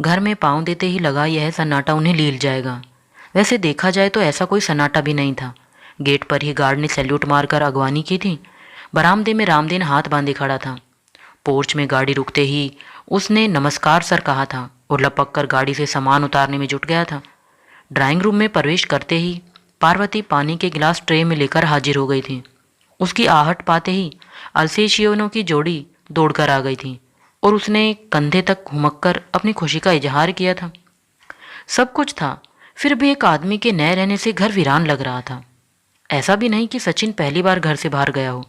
घर में पाँव देते ही लगा यह सन्नाटा उन्हें लील जाएगा। वैसे देखा जाए तो ऐसा कोई सन्नाटा भी नहीं था। गेट पर ही गार्ड ने सैल्यूट मारकर अगवानी की थी। बरामदे में रामदीन हाथ बांधे खड़ा था। पोर्च में गाड़ी रुकते ही उसने नमस्कार सर कहा था और लपक कर गाड़ी से सामान उतारने में जुट गया था। ड्राइंग रूम में प्रवेश करते ही पार्वती पानी के गिलास ट्रे में लेकर हाजिर हो गई थी। उसकी आहट पाते ही अल्सेशियोनों की जोड़ी दौड़कर आ गई थी और उसने कंधे तक घुमक्कर अपनी खुशी का इजहार किया था। सब कुछ था, फिर भी एक आदमी के न रहने से घर वीरान लग रहा था। ऐसा भी नहीं कि सचिन पहली बार घर से बाहर गया हो।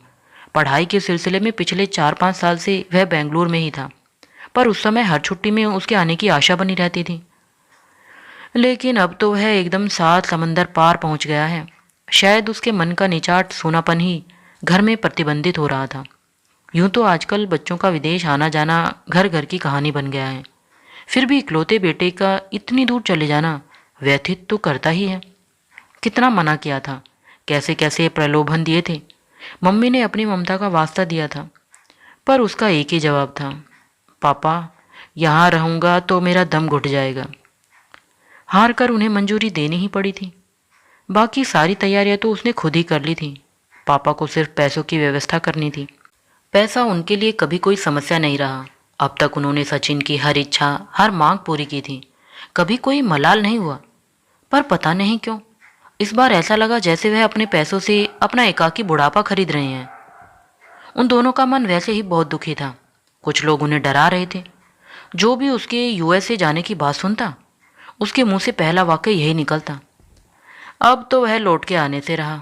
पढ़ाई के सिलसिले में पिछले 4-5 साल से वह बेंगलुरु में ही था, पर उस समय हर छुट्टी में उसके आने की आशा बनी रहती थी। लेकिन अब तो वह एकदम सात समंदर पार पहुंच गया है। शायद उसके मन का निचाट सोनापन ही घर में प्रतिबंधित हो रहा था। यूं तो आजकल बच्चों का विदेश आना जाना घर घर की कहानी बन गया है, फिर भी इकलौते बेटे का इतनी दूर चले जाना व्यथित तो करता ही है। कितना मना किया था, कैसे कैसे प्रलोभन दिए थे। मम्मी ने अपनी ममता का वास्ता दिया था, पर उसका एक ही जवाब था, पापा यहाँ रहूँगा तो मेरा दम घुट जाएगा। हार कर उन्हें मंजूरी देनी ही पड़ी थी। बाकी सारी तैयारियां तो उसने खुद ही कर ली थी। पापा को सिर्फ पैसों की व्यवस्था करनी थी। पैसा उनके लिए कभी कोई समस्या नहीं रहा। अब तक उन्होंने सचिन की हर इच्छा, हर मांग पूरी की थी। कभी कोई मलाल नहीं हुआ। पर पता नहीं क्यों इस बार ऐसा लगा जैसे वह अपने पैसों से अपना एकाकी बुढ़ापा खरीद रहे हैं। उन दोनों का मन वैसे ही बहुत दुखी था। कुछ लोग उन्हें डरा रहे थे। जो भी उसके यूएसए जाने की बात सुनता, उसके मुंह से पहला वाक्य यही निकलता, अब तो वह लौट के आने से रहा।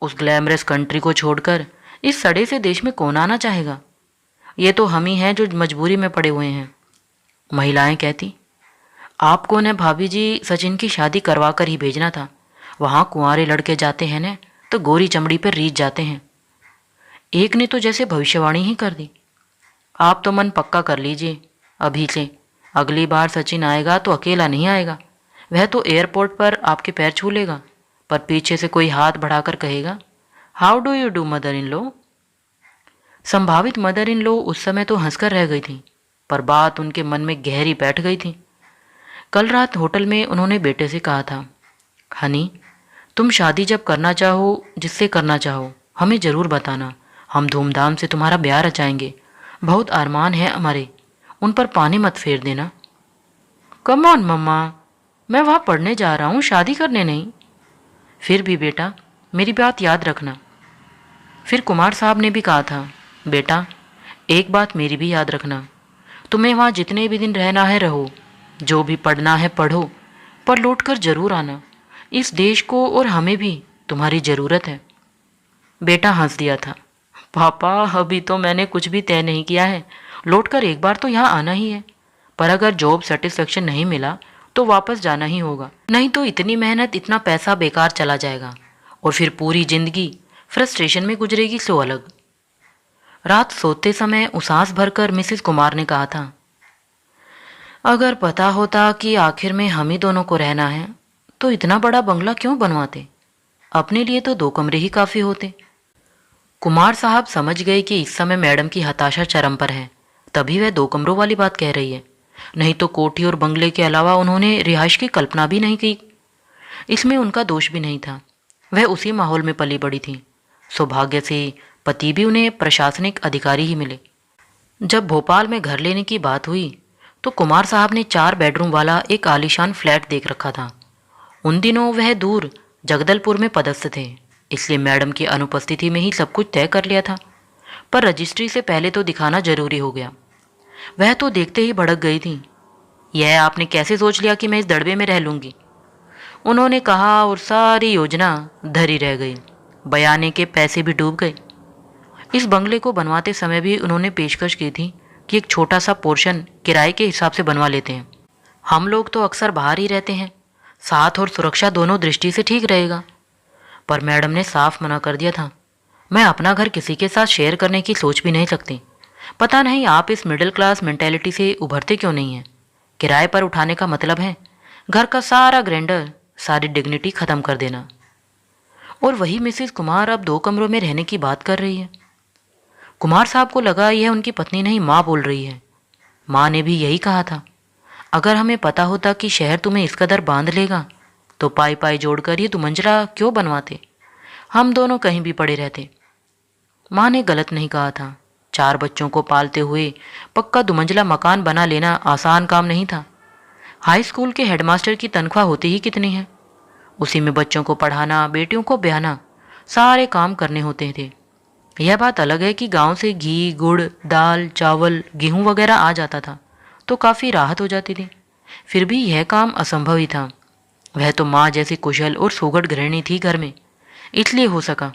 उस ग्लैमरस कंट्री को छोड़कर इस सड़े से देश में कौन आना चाहेगा। ये तो हम ही हैं जो मजबूरी में पड़े हुए हैं। महिलाएं कहती, आपको न भाभी जी सचिन की शादी करवा कर ही भेजना था। वहाँ कुंवारे लड़के जाते हैं न तो गोरी चमड़ी पर रीझ जाते हैं। एक ने तो जैसे भविष्यवाणी ही कर दी। आप तो मन पक्का कर लीजिए अभी से, अगली बार सचिन आएगा तो अकेला नहीं आएगा। वह तो एयरपोर्ट पर आपके पैर छू लेगा, पर पीछे से कोई हाथ बढ़ाकर कहेगा, how do you do mother in law. संभावित मदर इन लो उस समय तो हंसकर रह गई थी, पर बात उनके मन में गहरी बैठ गई थी। कल रात होटल में उन्होंने बेटे से कहा था, हनी तुम शादी जब करना चाहो, जिससे करना चाहो, हमें ज़रूर बताना। हम धूमधाम से तुम्हारा ब्याह रचाएंगे। बहुत अरमान है हमारे, उन पर पानी मत फेर देना। कम ऑन मम्मा, मैं वहाँ पढ़ने जा रहा हूँ, शादी करने नहीं। फिर भी बेटा मेरी बात याद रखना। फिर कुमार साहब ने भी कहा था, बेटा एक बात मेरी भी याद रखना। तुम्हें वहाँ जितने भी दिन रहना है रहो, जो भी पढ़ना है पढ़ो, पर लौट कर जरूर आना। इस देश को और हमें भी तुम्हारी ज़रूरत है। बेटा हंस दिया था, पापा अभी तो मैंने कुछ भी तय नहीं किया है। लौट कर एक बार तो यहाँ आना ही है, पर अगर जॉब सेटिस्फेक्शन नहीं मिला तो वापस जाना ही होगा। नहीं तो इतनी मेहनत, इतना पैसा बेकार चला जाएगा और फिर पूरी जिंदगी फ्रस्ट्रेशन में गुजरेगी सो अलग। रात सोते समय उसास भरकर मिसेस कुमार ने कहा था, अगर पता होता कि आखिर में हम ही दोनों को रहना है तो इतना बड़ा बंगला क्यों बनवाते। अपने लिए तो 2 कमरे ही काफ़ी होते। कुमार साहब समझ गए कि इस समय मैडम की हताशा चरम पर है, तभी वह 2 कमरों वाली बात कह रही है। नहीं तो कोठी और बंगले के अलावा उन्होंने रिहाइश की कल्पना भी नहीं की। इसमें उनका दोष भी नहीं था, वह उसी माहौल में पली बड़ी थी। सौभाग्य से पति भी उन्हें प्रशासनिक अधिकारी ही मिले। जब भोपाल में घर लेने की बात हुई तो कुमार साहब ने 4 बेडरूम वाला एक आलीशान फ्लैट देख रखा था। उन दिनों वह दूर जगदलपुर में पदस्थ थे, इसलिए मैडम की अनुपस्थिति में ही सब कुछ तय कर लिया था। पर रजिस्ट्री से पहले तो दिखाना जरूरी हो गया। वह तो देखते ही भड़क गई थी, यह आपने कैसे सोच लिया कि मैं इस दड़बे में रह लूँगी। उन्होंने कहा और सारी योजना धरी रह गई। बयाने के पैसे भी डूब गए। इस बंगले को बनवाते समय भी उन्होंने पेशकश की थी कि एक छोटा सा पोर्शन किराए के हिसाब से बनवा लेते हैं। हम लोग तो अक्सर बाहर ही रहते हैं, साथ और सुरक्षा दोनों दृष्टि से ठीक रहेगा। पर मैडम ने साफ मना कर दिया था, मैं अपना घर किसी के साथ शेयर करने की सोच भी नहीं सकती। पता नहीं आप इस मिडिल क्लास मेंटेलिटी से उभरते क्यों नहीं हैं। किराए पर उठाने का मतलब है घर का सारा ग्रैंडर, सारी डिग्निटी ख़त्म कर देना। और वही मिसेस कुमार अब 2 कमरों में रहने की बात कर रही है। कुमार साहब को लगा यह उनकी पत्नी नहीं, माँ बोल रही है। माँ ने भी यही कहा था, अगर हमें पता होता कि शहर तुम्हें इस कदर बांध लेगा तो पाई पाई जोड़कर ये दुमंजला क्यों बनवाते, हम दोनों कहीं भी पड़े रहते। माँ ने गलत नहीं कहा था। 4 बच्चों को पालते हुए पक्का दुमंजला मकान बना लेना आसान काम नहीं था। हाई स्कूल के हेडमास्टर की तनख्वाह होती ही कितनी है, उसी में बच्चों को पढ़ाना, बेटियों को ब्याहना, सारे काम करने होते थे। यह बात अलग है कि गांव से घी, गुड़, दाल, चावल, गेहूं वगैरह आ जाता था तो काफ़ी राहत हो जाती थी। फिर भी यह काम असंभव ही था। वह तो माँ जैसी कुशल और सुघड़ गृहिणी थी घर में, इसलिए हो सका।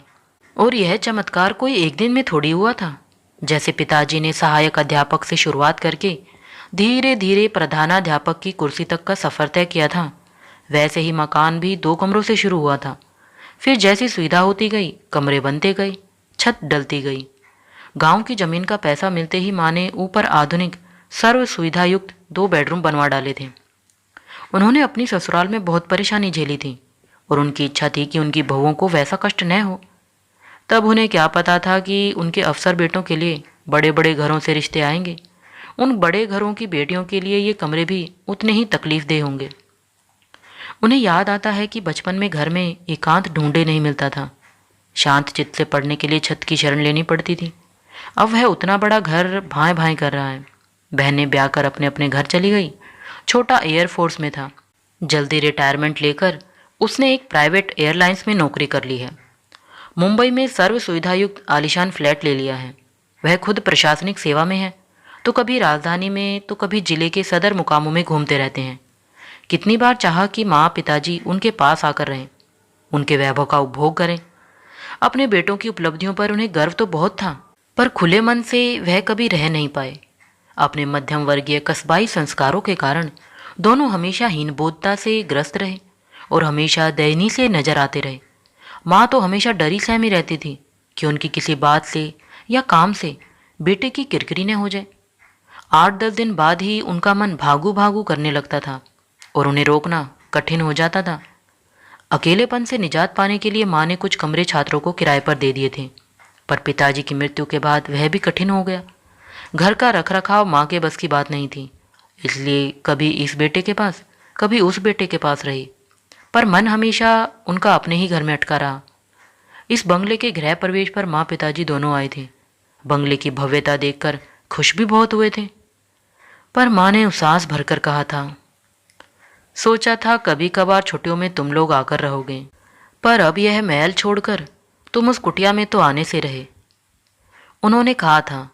और यह चमत्कार कोई एक दिन में थोड़ी हुआ था। जैसे पिताजी ने सहायक अध्यापक से शुरुआत करके धीरे धीरे प्रधानाध्यापक की कुर्सी तक का सफ़र तय किया था, वैसे ही मकान भी 2 कमरों से शुरू हुआ था। फिर जैसी सुविधा होती गई, कमरे बनते गए, छत डलती गई। गांव की जमीन का पैसा मिलते ही माँ ने ऊपर आधुनिक सर्व सुविधा युक्त 2 बेडरूम बनवा डाले थे। उन्होंने अपनी ससुराल में बहुत परेशानी झेली थी और उनकी इच्छा थी कि उनकी बहुओं को वैसा कष्ट न हो। तब उन्हें क्या पता था कि उनके अफसर बेटों के लिए बड़े बड़े घरों से रिश्ते आएंगे। उन बड़े घरों की बेटियों के लिए ये कमरे भी उतने ही तकलीफदेह होंगे। उन्हें याद आता है कि बचपन में घर में एकांत ढूंढे नहीं मिलता था। शांत चित्त से पढ़ने के लिए छत की शरण लेनी पड़ती थी। अब वह उतना बड़ा घर भाएं भाएं कर रहा है। बहनें ब्याह कर अपने अपने घर चली गई। छोटा एयरफोर्स में था। जल्दी रिटायरमेंट लेकर उसने एक प्राइवेट एयरलाइंस में नौकरी कर ली है। मुंबई में सर्व सुविधायुक्त आलीशान फ्लैट ले लिया है। वह खुद प्रशासनिक सेवा में है, तो कभी राजधानी में तो कभी जिले के सदर मुकामों में घूमते रहते हैं। कितनी बार चाहा कि माँ पिताजी उनके पास आकर रहें, उनके वैभव का उपभोग करें। अपने बेटों की उपलब्धियों पर उन्हें गर्व तो बहुत था, पर खुले मन से वह कभी रह नहीं पाए। अपने मध्यम वर्गीय कस्बाई संस्कारों के कारण दोनों हमेशा हीनबोधता से ग्रस्त रहे और हमेशा दयनीय से नजर आते रहे। माँ तो हमेशा डरी सहमी रहती थी कि उनकी किसी बात से या काम से बेटे की किरकिरी न हो जाए। 8-10 दिन बाद ही उनका मन भागू भागू करने लगता था और उन्हें रोकना कठिन हो जाता था। अकेलेपन से निजात पाने के लिए माँ ने कुछ कमरे छात्रों को किराए पर दे दिए थे, पर पिताजी की मृत्यु के बाद वह भी कठिन हो गया। घर का रखरखाव माँ के बस की बात नहीं थी, इसलिए कभी इस बेटे के पास, कभी उस बेटे के पास रही, पर मन हमेशा उनका अपने ही घर में अटका रहा। इस बंगले के गृह प्रवेश पर माँ पिताजी दोनों आए थे। बंगले की भव्यता देखकर खुश भी बहुत हुए थे, पर माँ ने उसास भरकर कहा था, सोचा था कभी कभार छुट्टियों में तुम लोग आकर रहोगे, पर अब यह महल छोड़कर तुम उस कुटिया में तो आने से रहे। उन्होंने कहा था,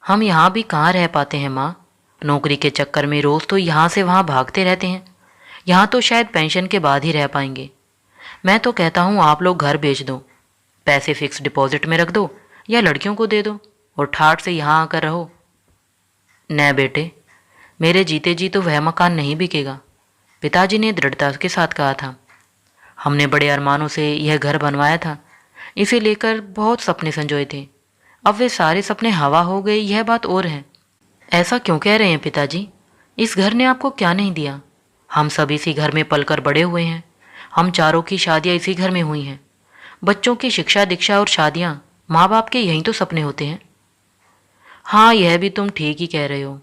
हम यहाँ भी कहाँ रह पाते हैं माँ, नौकरी के चक्कर में रोज़ तो यहाँ से वहाँ भागते रहते हैं। यहाँ तो शायद पेंशन के बाद ही रह पाएंगे। मैं तो कहता हूँ आप लोग घर बेच दो, पैसे फिक्स डिपॉजिट में रख दो या लड़कियों को दे दो और ठाठ से यहाँ आकर रहो। न बेटे, मेरे जीते जी तो वह मकान नहीं बिकेगा, पिताजी ने दृढ़ता के साथ कहा था। हमने बड़े अरमानों से यह घर बनवाया था, इसे लेकर बहुत सपने संजोए थे। अब वे सारे सपने हवा हो गए, यह बात और है। ऐसा क्यों कह रहे हैं पिताजी? इस घर ने आपको क्या नहीं दिया? हम सब इसी घर में पलकर बड़े हुए हैं। हम चारों की शादियाँ इसी घर में हुई हैं। बच्चों की शिक्षा दीक्षा और शादियाँ माँ बाप के यहीं तो सपने होते हैं। हाँ, यह भी तुम ठीक ही कह रहे हो।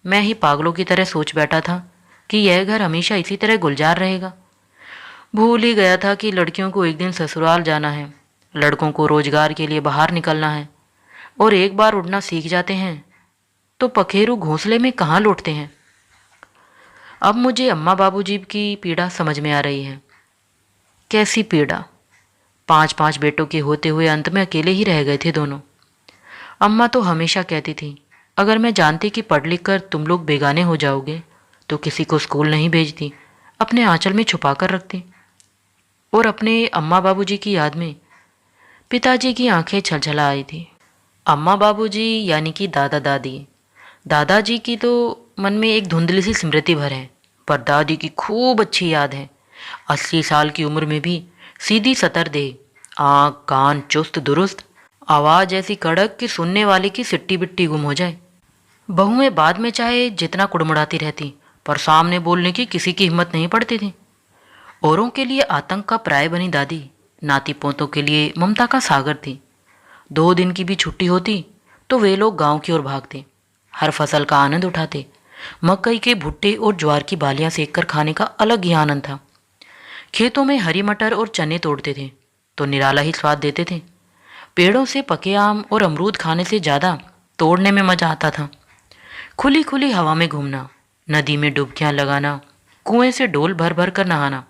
मैं ही पागलों की तरह सोच बैठा था कि यह घर हमेशा इसी तरह गुलजार रहेगा। भूल ही गया था कि लड़कियों को एक दिन ससुराल जाना है, लड़कों को रोजगार के लिए बाहर निकलना है, और एक बार उड़ना सीख जाते हैं तो पखेरु घोंसले में कहाँ लौटते हैं। अब मुझे अम्मा बाबूजी की पीड़ा समझ में आ रही है। कैसी पीड़ा? 5-5 बेटों के होते हुए अंत में अकेले ही रह गए थे दोनों। अम्मा तो हमेशा कहती थी, अगर मैं जानती कि पढ़ लिख कर तुम लोग बेगाने हो जाओगे तो किसी को स्कूल नहीं भेजती, अपने आंचल में छुपा कर रखती। और अपने अम्मा बाबूजी की याद में पिताजी की आंखें छलछला आई थी। अम्मा बाबूजी यानी कि दादा दादी। दादाजी की तो मन में एक धुंधली सी स्मृति भर है, पर दादी की खूब अच्छी याद है। 80 साल की उम्र में भी सीधी सतर देह, आँख कान चुस्त दुरुस्त, आवाज़ ऐसी कड़क कि सुनने वाले की सिट्टी बिट्टी गुम हो जाए। बहुएं बाद में चाहे जितना कुड़मुड़ाती रहती, पर सामने बोलने की किसी की हिम्मत नहीं पड़ती थी। औरों के लिए आतंक का प्राय बनी दादी नाती पोतों के लिए ममता का सागर थी। 2 दिन की भी छुट्टी होती तो वे लोग गांव की ओर भागते, हर फसल का आनंद उठाते, मकई के भुट्टे और ज्वार की बालियां सेककर खाने का अलग ही आनंद था। खेतों में हरी मटर और चने तोड़ते थे तो निराला ही स्वाद देते थे। पेड़ों से पके आम और अमरूद खाने से ज़्यादा तोड़ने में मज़ा आता था। खुली खुली हवा में घूमना, नदी में डुबकियां लगाना, कुएं से डोल भर भर कर नहाना,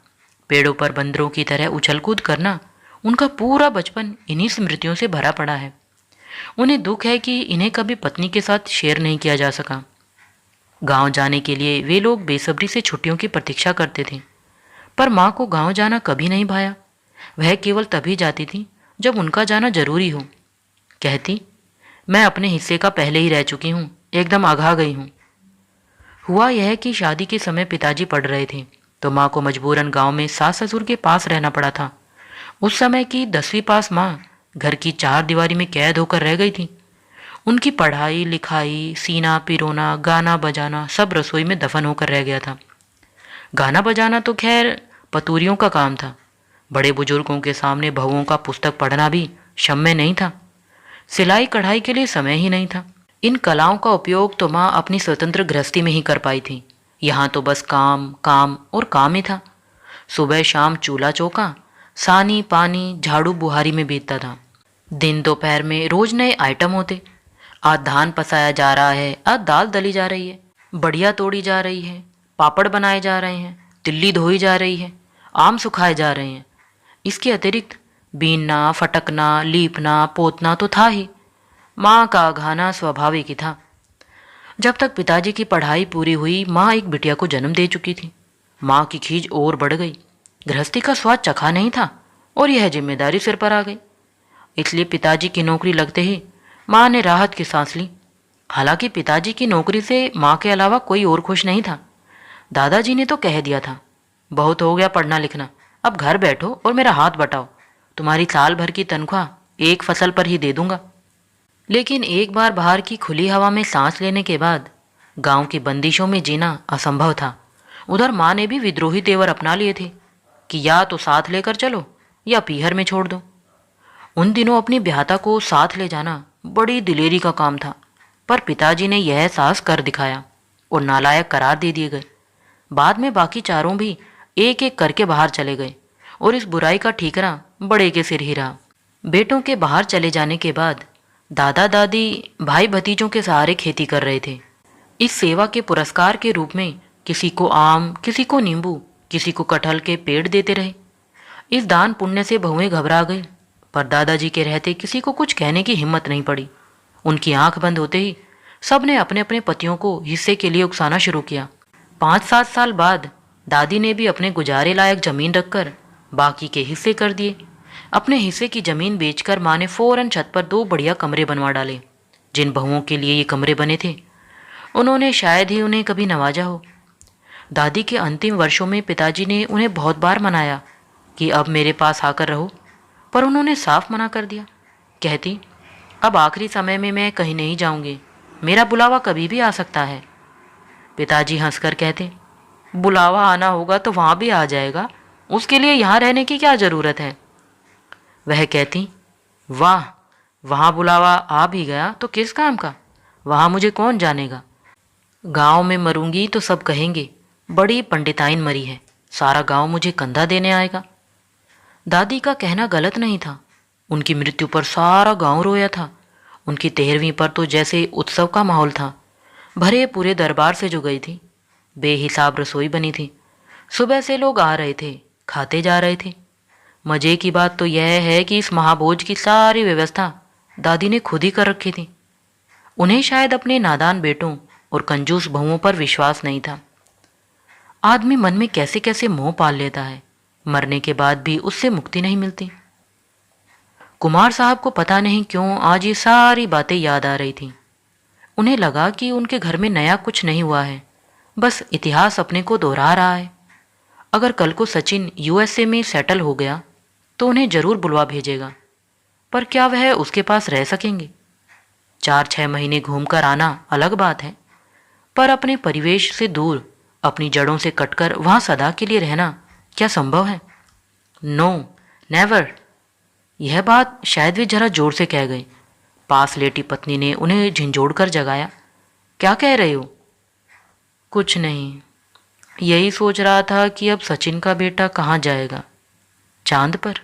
पेड़ों पर बंदरों की तरह उछल कूद करना, उनका पूरा बचपन इन्हीं स्मृतियों से भरा पड़ा है। उन्हें दुख है कि इन्हें कभी पत्नी के साथ शेयर नहीं किया जा सका। गांव जाने के लिए वे लोग बेसब्री से छुट्टियों की प्रतीक्षा करते थे, पर माँ को गांव जाना कभी नहीं भाया। वह केवल तभी जाती थी जब उनका जाना जरूरी हो। कहती, मैं अपने हिस्से का पहले ही रह चुकी हूँ, एकदम आघा गई हूँ। हुआ यह कि शादी के समय पिताजी पढ़ रहे थे तो माँ को मजबूरन गांव में सास ससुर के पास रहना पड़ा था। उस समय की 10वीं पास माँ घर की 4 दीवारी में कैद होकर रह गई थी। उनकी पढ़ाई लिखाई, सीना पिरोना, गाना बजाना सब रसोई में दफन होकर रह गया था। गाना बजाना तो खैर पतूरियों का काम था। बड़े बुजुर्गों के सामने बहुओं का पुस्तक पढ़ना भी क्षम्य नहीं था। सिलाई कढ़ाई के लिए समय ही नहीं था। इन कलाओं का उपयोग तो माँ अपनी स्वतंत्र गृहस्थी में ही कर पाई थी। यहाँ तो बस काम काम और काम ही था। सुबह शाम चूल्हा चौका, सानी पानी झाड़ू बुहारी में बीतता था। दिन दोपहर में रोज नए आइटम होते। आज धान पसाया जा रहा है, आज दाल दली जा रही है, बढ़िया तोड़ी जा रही है, पापड़ बनाए जा रहे हैं, तिल्ली धोई जा रही है, आम सुखाए जा रहे हैं। इसके अतिरिक्त बीनना, फटकना, लीपना, पोतना तो था ही। माँ का घाना स्वाभाविक ही था। जब तक पिताजी की पढ़ाई पूरी हुई, माँ एक बिटिया को जन्म दे चुकी थी। माँ की खींच और बढ़ गई। गृहस्थी का स्वाद चखा नहीं था और यह जिम्मेदारी सिर पर आ गई। इसलिए पिताजी की नौकरी लगते ही माँ ने राहत की सांस ली। हालांकि पिताजी की नौकरी से माँ के अलावा कोई और खुश नहीं था। दादाजी ने तो कह दिया था, बहुत हो गया पढ़ना लिखना, अब घर बैठो और मेरा हाथ बटाओ, तुम्हारी साल भर की तनख्वाह एक फसल पर ही दे दूंगा। लेकिन एक बार बाहर की खुली हवा में सांस लेने के बाद गांव की बंदिशों में जीना असंभव था। उधर माँ ने भी विद्रोही तेवर अपना लिए थे कि या तो साथ लेकर चलो या पीहर में छोड़ दो। उन दिनों अपनी ब्याहता को साथ ले जाना बड़ी दिलेरी का काम था, पर पिताजी ने यह साहस कर दिखाया और नालायक करार दे दिए गए। बाद में बाकी चारों भी एक एक करके बाहर चले गए और इस बुराई का ठीकरा बड़े के सिर ही रहा। बेटों के बाहर चले जाने के बाद दादा दादी भाई भतीजों के सहारे खेती कर रहे थे। इस सेवा के पुरस्कार के रूप में किसी को आम, किसी को नींबू, किसी को कटहल के पेड़ देते रहे। इस दान पुण्य से बहुएं घबरा गई, पर दादाजी के रहते किसी को कुछ कहने की हिम्मत नहीं पड़ी। उनकी आंख बंद होते ही सबने अपने अपने पतियों को हिस्से के लिए उकसाना शुरू किया। 5-7 साल बाद दादी ने भी अपने गुजारे लायक जमीन रखकर बाकी के हिस्से कर दिए। अपने हिस्से की जमीन बेचकर माँ ने फौरन छत पर 2 बढ़िया कमरे बनवा डाले। जिन बहुओं के लिए ये कमरे बने थे उन्होंने शायद ही उन्हें कभी नवाजा हो। दादी के अंतिम वर्षों में पिताजी ने उन्हें बहुत बार मनाया कि अब मेरे पास आकर रहो, पर उन्होंने साफ मना कर दिया। कहती, अब आखिरी समय में मैं कहीं नहीं जाऊंगी, मेरा बुलावा कभी भी आ सकता है। पिताजी हंसकर कहते, बुलावा आना होगा तो वहाँ भी आ जाएगा, उसके लिए यहाँ रहने की क्या ज़रूरत है। वह कहती, वाह, वहाँ बुलावा आ भी गया तो किस काम का, वहाँ मुझे कौन जानेगा। गांव में मरूंगी तो सब कहेंगे बड़ी पंडिताइन मरी है, सारा गांव मुझे कंधा देने आएगा। दादी का कहना गलत नहीं था। उनकी मृत्यु पर सारा गांव रोया था। उनकी 13वीं पर तो जैसे उत्सव का माहौल था। भरे पूरे दरबार से जो गई थी। बेहिसाब रसोई बनी थी। सुबह से लोग आ रहे थे, खाते जा रहे थे। मजे की बात तो यह है कि इस महाभोज की सारी व्यवस्था दादी ने खुद ही कर रखी थी। उन्हें शायद अपने नादान बेटों और कंजूस बहुओं पर विश्वास नहीं था। आदमी मन में कैसे कैसे मोह पाल लेता है, मरने के बाद भी उससे मुक्ति नहीं मिलती। कुमार साहब को पता नहीं क्यों आज ये सारी बातें याद आ रही थी। उन्हें लगा कि उनके घर में नया कुछ नहीं हुआ है, बस इतिहास अपने को दोहरा रहा है। अगर कल को सचिन यूएसए में सेटल हो गया तो उन्हें जरूर बुलवा भेजेगा, पर क्या वह उसके पास रह सकेंगे? 4-6 महीने घूमकर आना अलग बात है, पर अपने परिवेश से दूर, अपनी जड़ों से कटकर वहां सदा के लिए रहना क्या संभव है? No, never. यह बात शायद वे जरा जोर से कह गए। पास लेटी पत्नी ने उन्हें झिंझोड़ कर जगाया। क्या कह रहे हो? कुछ नहीं, यही सोच रहा था कि अब सचिन का बेटा कहाँ जाएगा, चांद पर।